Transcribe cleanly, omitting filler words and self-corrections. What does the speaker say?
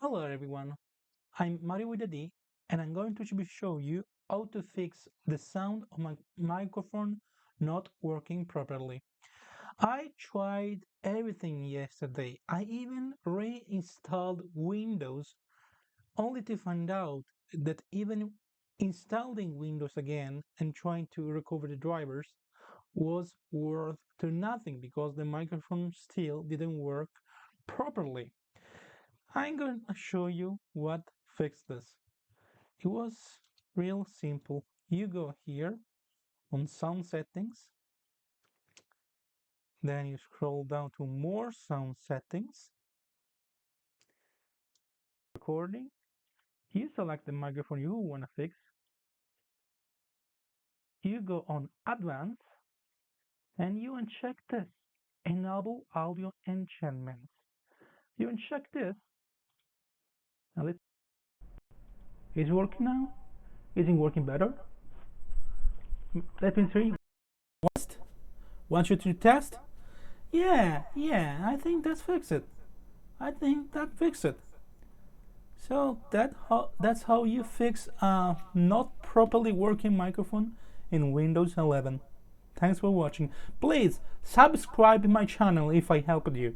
Hello everyone, I'm Mario with a D, and I'm going to show you how to fix the sound of my microphone not working properly. I tried everything yesterday. I even reinstalled Windows only to find out that even installing Windows again and trying to recover the drivers was worth to nothing because the microphone still didn't work properly. I'm going to show you what fixed this. It was real simple. You go here on sound settings, then you scroll down to more sound settings, recording. You select the microphone you want to fix. You go on advanced and you uncheck this, enable audio enchantments. You uncheck this and is it working now? Is it working better? Let me see. Want you to test? Yeah, I think that's fixed it. I think that fixed it. So that's how you fix a not properly working microphone in Windows 11. Thanks for watching. Please subscribe my channel if I helped you.